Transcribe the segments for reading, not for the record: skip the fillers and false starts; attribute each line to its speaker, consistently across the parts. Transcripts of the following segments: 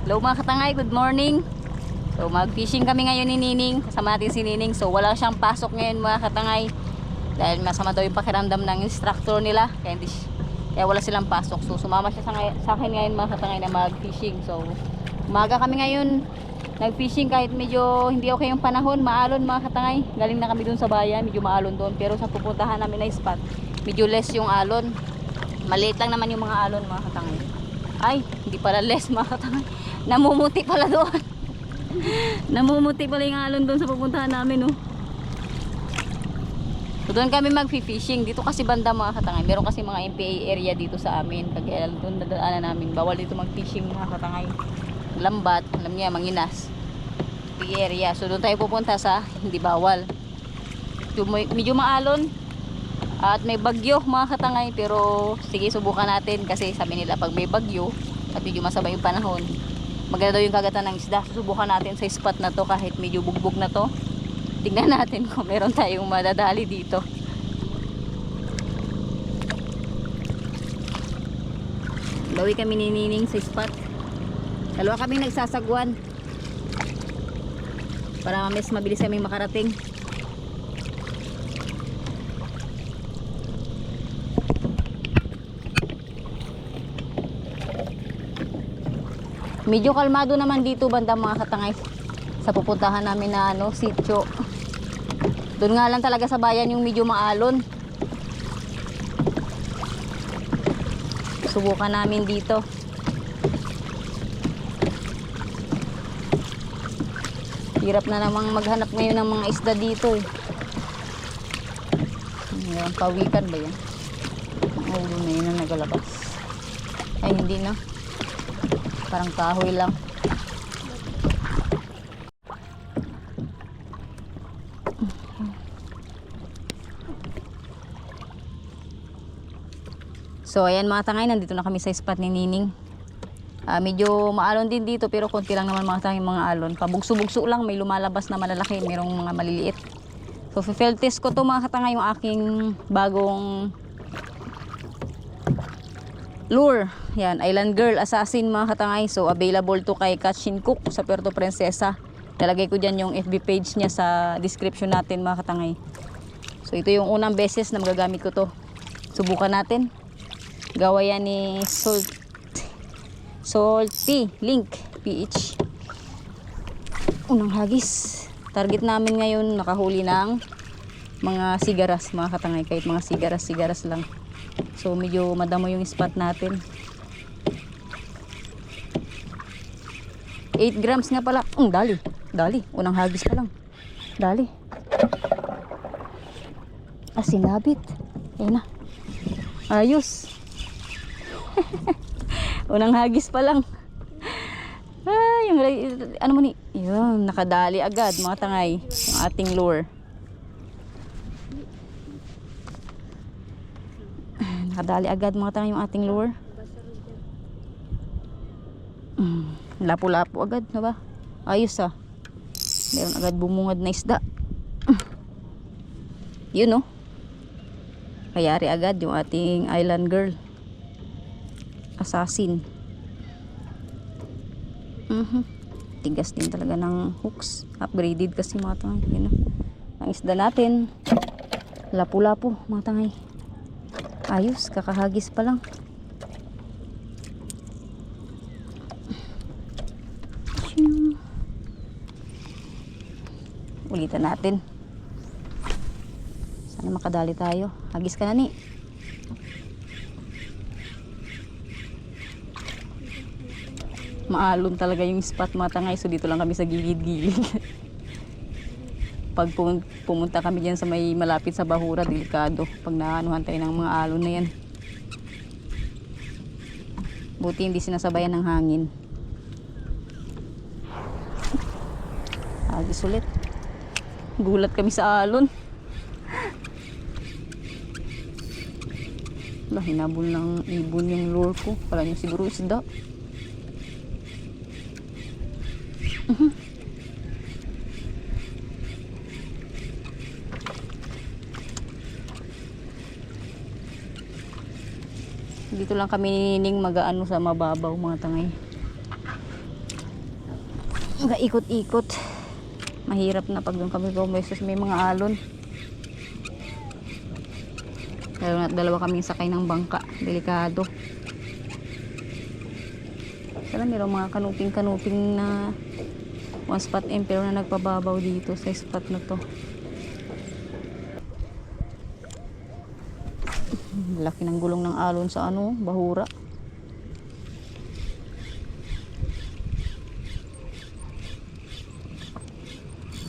Speaker 1: Hello mga katangay, good morning. So mag-fishing kami ngayon ni Nining. Kasama natin si Nining. So wala siyang pasok ngayon mga katangay. Dahil masama daw yung pakiramdam ng instructor nila. Kaya wala silang pasok. So sumama siya sa akin ngayon mga katangay na mag-fishing. So umaga kami ngayon nag-fishing kahit medyo hindi okay yung panahon. Maalon mga katangay. Galing na kami dun sa bayan. Medyo maalon doon. Pero sa pupuntahan namin na spot, medyo less yung alon. Maliit lang naman yung mga alon mga katangay. Ay, hindi pala less mga katangay. Namumuti pala doon. Namumuti pala yung alon doon sa pupuntahan namin, oh. So doon kami mag-fishing. Dito kasi banda mga katangay. Meron kasi mga MPA area dito sa amin. Kaya doon nadaanan namin. Bawal dito mag-fishing mga katangay. Lambat, alam niya, Manginas. MPA area. So doon tayo pupunta sa hindi bawal. Medyo maalon. At may bagyo mga katangay. Pero sige, subukan natin. Kasi sabi nila pag may bagyo at medyo masabay yung panahon, maganda daw yung kagatan ng isda. Susubukan natin sa spot na to kahit medyo bugbog na to. Tingnan natin kung meron tayong madadali dito. Bawi kami ni Nining sa spot. Dalawa kaming nagsasagwan para mas mabilis kami makarating. Medyo kalmado naman dito banda mga katangay sa pupuntahan namin na sitio. Doon nga lang talaga sa bayan yung medyo maalon. Subukan namin dito. Hirap na namang maghanap ngayon ng mga isda dito, eh. Mayroong pawikan ba yan? Ulo na yun ang nagalabas. Ay hindi na. Parang kahoy lang. So ayan mga tangay, nandito na kami sa spot ni Nining. Medyo maalon din dito pero konti lang naman mga tangay mga alon. Pabugso-bugso lang, may lumalabas na malalaki, mayroong mga maliliit. So field test ko to mga katangay, yung aking bagong lure. Yan, Island Girl Assassin mga katangay. So available to kay Catch and Cook sa Puerto Princesa. Lalagay ko dyan yung FB page niya sa description natin mga katangay. So ito yung unang beses na magagamit ko to. Subukan natin. Gawa yan ni Salty Link PH. Unang hagis. Target namin ngayon nakahuli ng mga sigaras mga katangay. Kahit mga sigaras lang. So medyo madamo yung spot natin. 8 grams nga pala. Dali. Unang hagis pa lang. Dali. Sinabit. Ayan na. Ayos. Unang hagis pa lang. Yung ano mo ni? Yun, nakadali agad mga tangay. Yung ating lure. Nakadali agad mga tangay yung ating lure. Lapo-lapo agad na ba? Ayos ah. Meron agad bumungad na isda. Yun oh. Kayari agad yung ating Island Girl Assassin. Tigas din talaga ng hooks. Upgraded kasi mga tangay. Yun oh. Ang isda natin. Lapo-lapo mga tangay. Ayos, kakahagis pa lang. Ulitan natin. Sana makadali tayo. Hagis ka na ni. Maalon talaga yung spot mga tangay. So dito lang kami sa gilid-gilid. Pag pumunta kami dyan sa may malapit sa bahura, delikado. Pag naanuhan tayo ng mga alon na yan. Buti hindi sinasabayan ng hangin. Hagis ulit. Gulat kami sa alon. Wala, hinabol ng ibon yung lure ko. Wala niya siguro isda. Dito lang kami nining mag-aano sa mababaw mga tangay. ikot-ikot. Mahirap na pag doon kami pumesto sa may mga alon. Lalo na dalawa kaming sakay ng bangka. Delikado. Sana mayroong mga kanuping-kanuping na one spot emperor na nagpababaw dito sa spot na to. Laki ng gulong ng alon sa ano, bahura.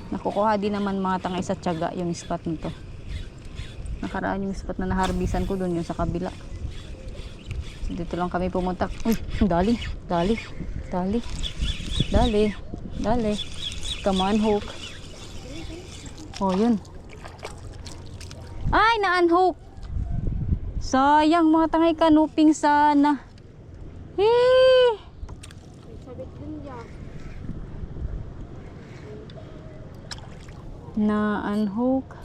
Speaker 1: Nakukuha din naman mga tangay sa tiyaga yung spot nito. Nakaraan yung spot na naharbisan ko doon yung sa kabila. So, dito lang kami pumunta. Uy, dali. Come on, hook. Oh, yun. Ay, na-unhook. Sayang mga tangay, kanuping sana. Hee!
Speaker 2: Sabit din niya.
Speaker 1: Na-unhook.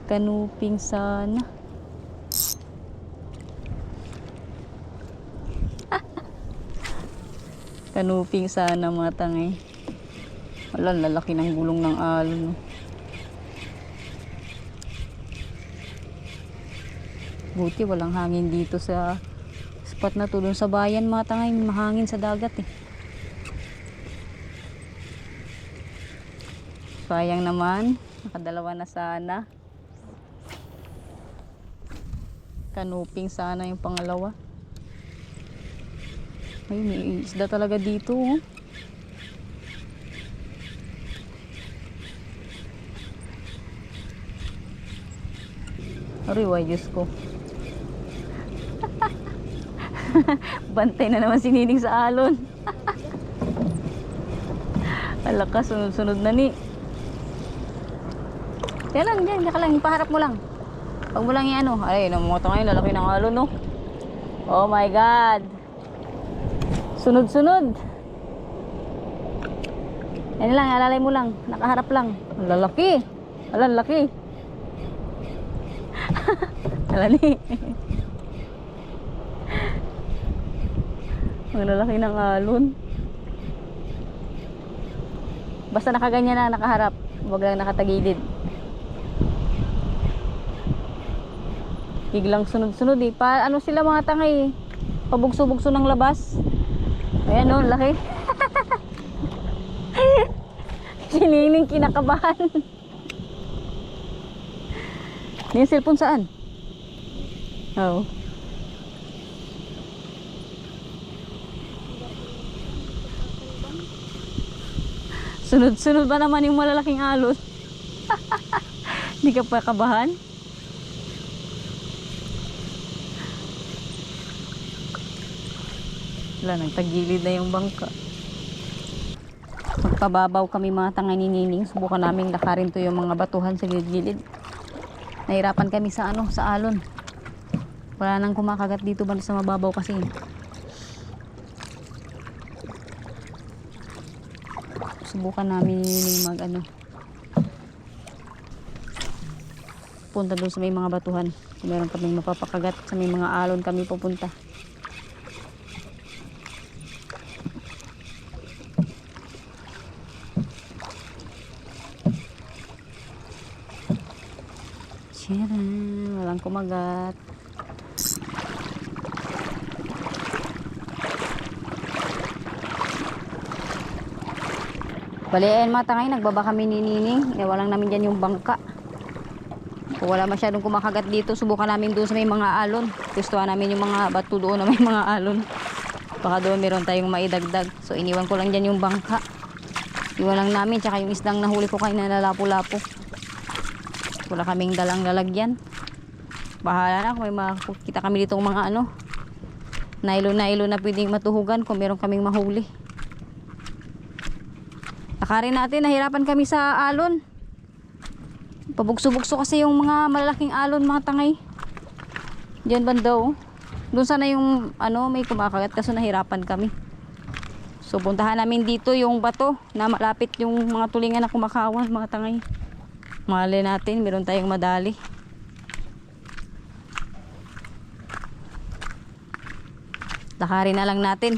Speaker 1: Kanuping sana. Kanuping sana mga tangay. Wala, lalaki ng gulong ng alon. Buti walang hangin dito sa spot na to. Doon sa bayan mga tangay, mahangin sa dagat eh. Sayang naman, nakadalawa na sana. Kanuping sana yung pangalawa. Ay, may isda talaga dito oh. Ariway, Diyos ko. Bantay na naman si Nining sa alon. Alakas, sunod-sunod na ni. Kaya lang, dyan ka lang, ipaharap mo lang. Pag mo lang i-ano, ay, namuto ngayon, lalaki ng alon, no? Oh my God! Sunod-sunod! Yan lang, alalay mo lang, nakaharap lang. Lalaki! Lalaki! Alani! Ang lalaki ng alon. Basta nakaganyan na, nakaharap. Huwag lang nakatagilid. Biglang sunod-sunod eh. Ano sila mga tangay eh. Pabugso-bugso ng labas. Ayan o, laki. Si Nining kinakabahan. Yung cellphone saan? Oo. Sunod-sunod ba naman yung malalaking alon? Hindi ka pa kabahan? Wala, nagtagilid na yung bangka. Magpababaw kami mga tangay ni Nining. Subukan namin lakarin to yung mga batuhan sa gilid-gilid. Nahirapan kami sa ano, sa alon. Wala nang kumakagat dito ba sa mababaw kasi. Subukan namin ni mag ano. Punta doon sa may mga batuhan. Kung meron kaming mapapakagat sa may mga alon kami pupunta. Tiyara, walang kumagat. Baliin mga tangay, nagbaba kami ni Nining. Walang namin dyan yung bangka. Kung wala masyadong kumakagat dito, subukan namin doon sa may mga alon. Gustuhan namin yung mga bato doon na may mga alon. Baka doon meron tayong maidagdag. So iniwan ko lang dyan yung bangka. Iwan lang namin, tsaka yung isdang nahuli ko kayo na nalapo-lapo. Wala kaming dalang lalagyan. Bahala na kung may makikita kami dito mga ano. Nylon na pwedeng matuhugan kung meron kaming mahuli. Lakarin natin, nahirapan kami sa alon. Pabugso-bugso kasi yung mga malalaking alon mga tangay. Diyan bandaw. Doon sana yung ano, may kumakagat kaso nahirapan kami. So puntahan namin dito yung bato na malapit yung mga tulingan na kumakawan mga tangay. Mali natin, meron tayong madali. Lakarin na lang natin.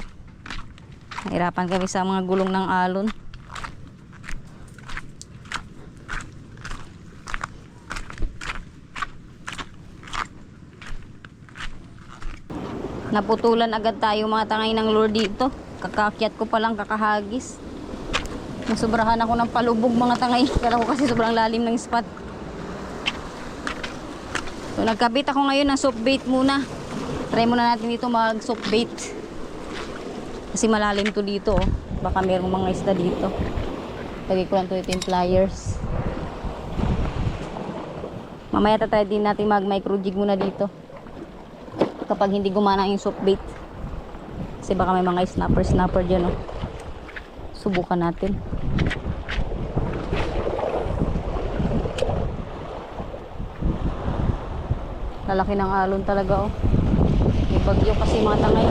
Speaker 1: Nahirapan kami sa mga gulong ng alon. Naputulan agad tayo mga tangay ng lure dito. Kakakyat ko palang kakahagis. Nasubrahan ako ng palubog mga tangay. Kala ko kasi sobrang lalim ng spot. So nagkabit ako ngayon ng soft bait muna. Try muna natin dito mag soft bait. Kasi malalim to dito. Oh. Baka mayroong mga isda dito. Lagay ko lang to yung pliers. Mamaya tatry din natin mag micro jig muna dito. Kapag hindi gumana yung soft bait. Kasi baka may mga snapper dyan. Oh. Subukan natin. Lalaki ng alon talaga. Oh. May bagyo kasi mga tangay.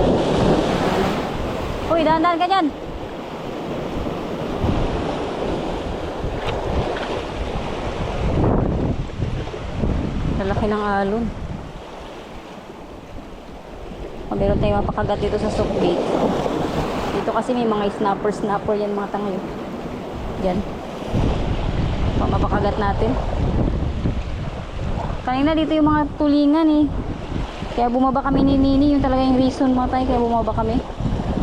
Speaker 1: Uy, dahan-dahan ka dyan. Lalaki ng alon. Meron tayong mapakagat dito sa soft bait. Dito kasi may mga snapper yan mga tangay. Yan. Mapakagat natin. Kanina dito yung mga tulingan eh. Kaya bumaba kami ni Nini. Yung talaga yung reason mga tangay. Kaya bumaba kami.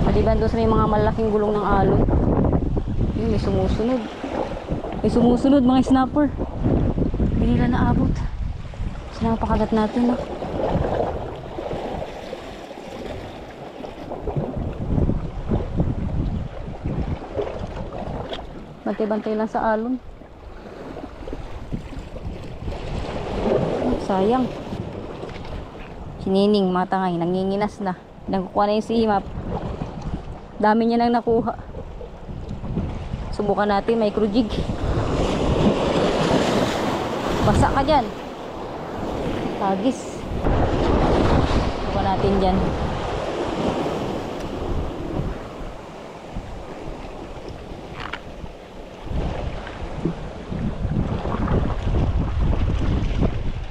Speaker 1: Maliban doon sa may mga malaking gulong ng alon. Yun, may sumusunod. May sumusunod mga snapper. Hindi nila naabot. So napakagat natin no. Bantay-bantay lang sa alon. Sayang. Si Nining, mga tangay, nanginginas na. Nagkukuha na yung si Himap. Dami niya nang nakuha. Subukan natin, micro jig. Basa ka dyan. Tagis. Subukan natin dyan.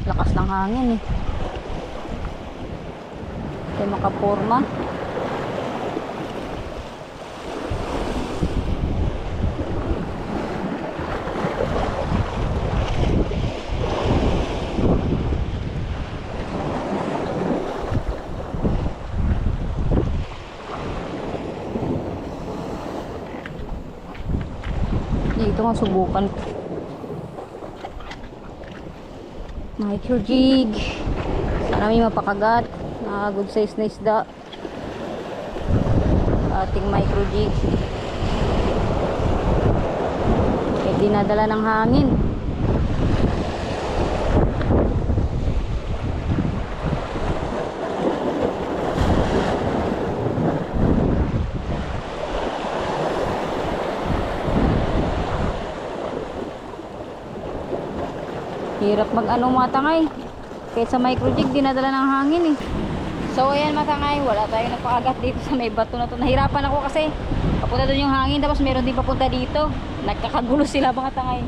Speaker 1: Lakas ng hangin eh. Tayo makaporma. Dito nga subukan ko. Micro jig. Sana may mapakagat. Good size na isda. Ating micro jig. Eh, dinadala ng hangin. Hirap mag ano mga tangay. Kahit sa micro jig dinadala ng hangin eh. So ayan mga tangay, wala tayo napakagat dito sa may bato na to. Nahirapan ako kasi papunta doon yung hangin tapos meron din papunta dito. Nagkakagulo sila mga tangay.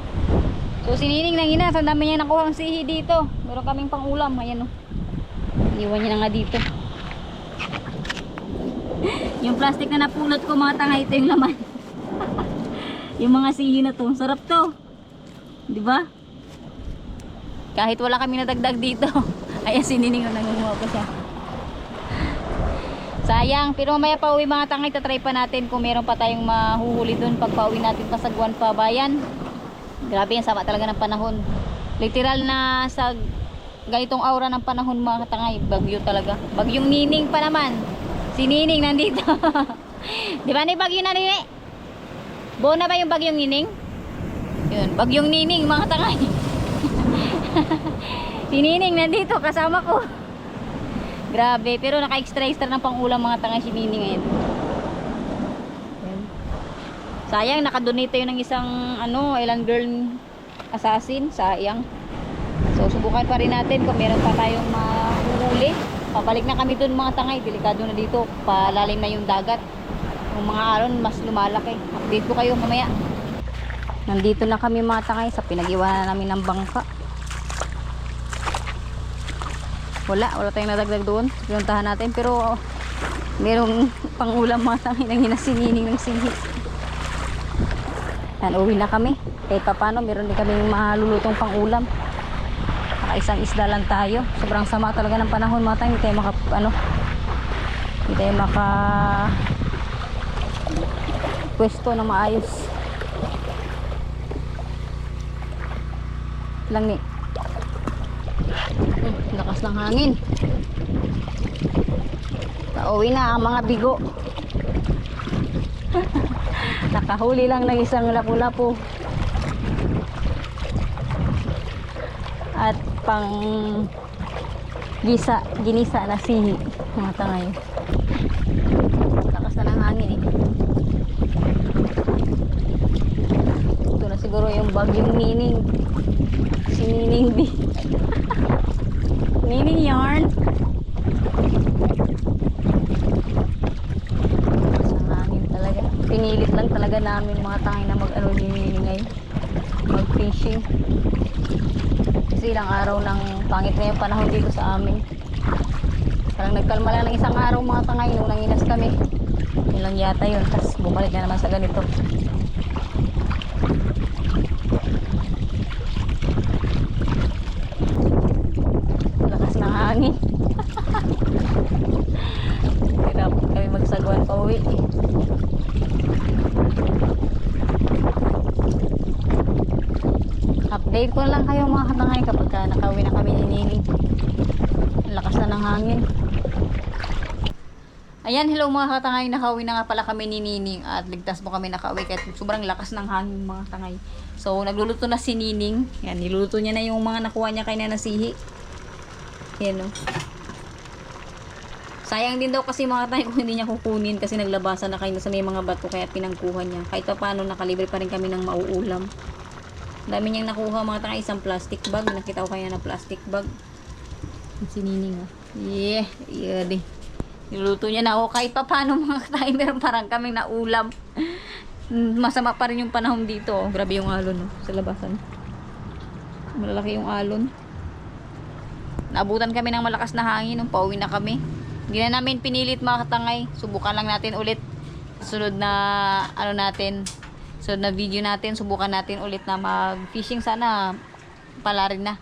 Speaker 1: So si Nining nanginas, ang dami niya nakuha ang sihi dito. Meron kaming pangulam, ayan oh. Iwan niya na nga dito. Yung plastic na napulot ko mga tangay, ito yung laman. Yung mga sihi na to, sarap to. 'Di ba? Kahit wala kami nadagdag dito. Ayan si Nining nangunguha pa siya. Sayang, pero mamaya pa uwi mga tangay, tatry pa natin kung meron pa tayong mahuhuli doon pag pauwi natin Pasagwan pa bayan. Grabe yan, sama talaga ng panahon. Literal na sa ganitong aura ng panahon mga tangay, bagyo talaga. Bagyong Nining pa naman. Si Nining nandito. Di ba ni bagyo na Nining? Buo na ba yung bagyong Nining? Yun, bagyong Nining mga tangay. Si Nining nandito kasama ko. Grabe, pero naka-extra ng pangulam mga tangay si Nining ngayon. Sayang, nakadonate tayo ng isang island girl assassin. Sayang. So subukan pa rin natin kung meron pa tayong mahuhuli. Pabalik na kami dun mga tangay. Delikado na dito, palalim na yung dagat. Yung mga alon mas lumalaki. Update ko kayo mamaya. Nandito na kami mga tangay sa pinag-iwanan namin ng bangka. Wala tayong nadagdag doon. Pinuntahan natin pero Merong pangulam mga tangay nang hinasinining ng sihi. Yan, uwi na kami. Kahit pa paano, meron din kaming malulutong pangulam. Isang isda lang tayo. Sobrang sama talaga ng panahon mga tayo. Hindi tayo hindi tayo pwesto na maayos. Lang ni. Lakas ng hangin. Pauwi na ang mga bigo. Nakahuli lang ng isang lapu-lapu. At pang ginisa na sihi mga tangay. Lakas na ng hangin eh. Ito na siguro yung bagyong Nining. Si Nining di. Nining yarn. Lakas ng hangin talaga. Pinilit lang talaga namin mga tangay na mag-ano ni Nining ngayon. Mag-fishing. Kasi ilang araw ng pangit na yung panahon dito sa amin. Parang nagkalma lang ng isang araw mga tangay nung nanginas kami. Yun lang yata yun. Tapos bumalik na naman sa ganito. Lakas ng hangin. Hirap kami magsagwan pa uwi. Update ko lang kayo mga katangay kapag nakauwi na kami ni Nining. Lakas na ng hangin. Ayan, hello mga katangay, nakauwi na nga pala kami ni Nining at ligtas po kami nakauwi kahit sobrang lakas ng hangin mga katangay. So nagluluto na si Nining. Yan, niluluto niya na yung mga nakuha niya kay Nanasihi. Yan o. Sayang din daw kasi mga katangay kung hindi niya kukunin kasi naglabasan na kayo sa may mga bato kaya pinangkuha niya. Kahit pa paano nakalibre pa rin kami ng mauulam. Dami niyang nakuha mga tanga, isang plastic bag. Nakita ko kaya na plastic bag. Si Nining oh. Yeah, di. Niluto niya na ako kahit pa paano mga tanga, meron parang kaming naulam. Masama pa rin yung panahon dito. Oh. Grabe yung alon oh, sa labasan. Malalaki yung alon. Naabutan kami ng malakas na hangin nung pauwi na kami. Hindi na namin pinilit mga katangay. Subukan lang natin ulit. Sunod na sunod na video natin, subukan natin ulit na mag-fishing. Sana pala rin na.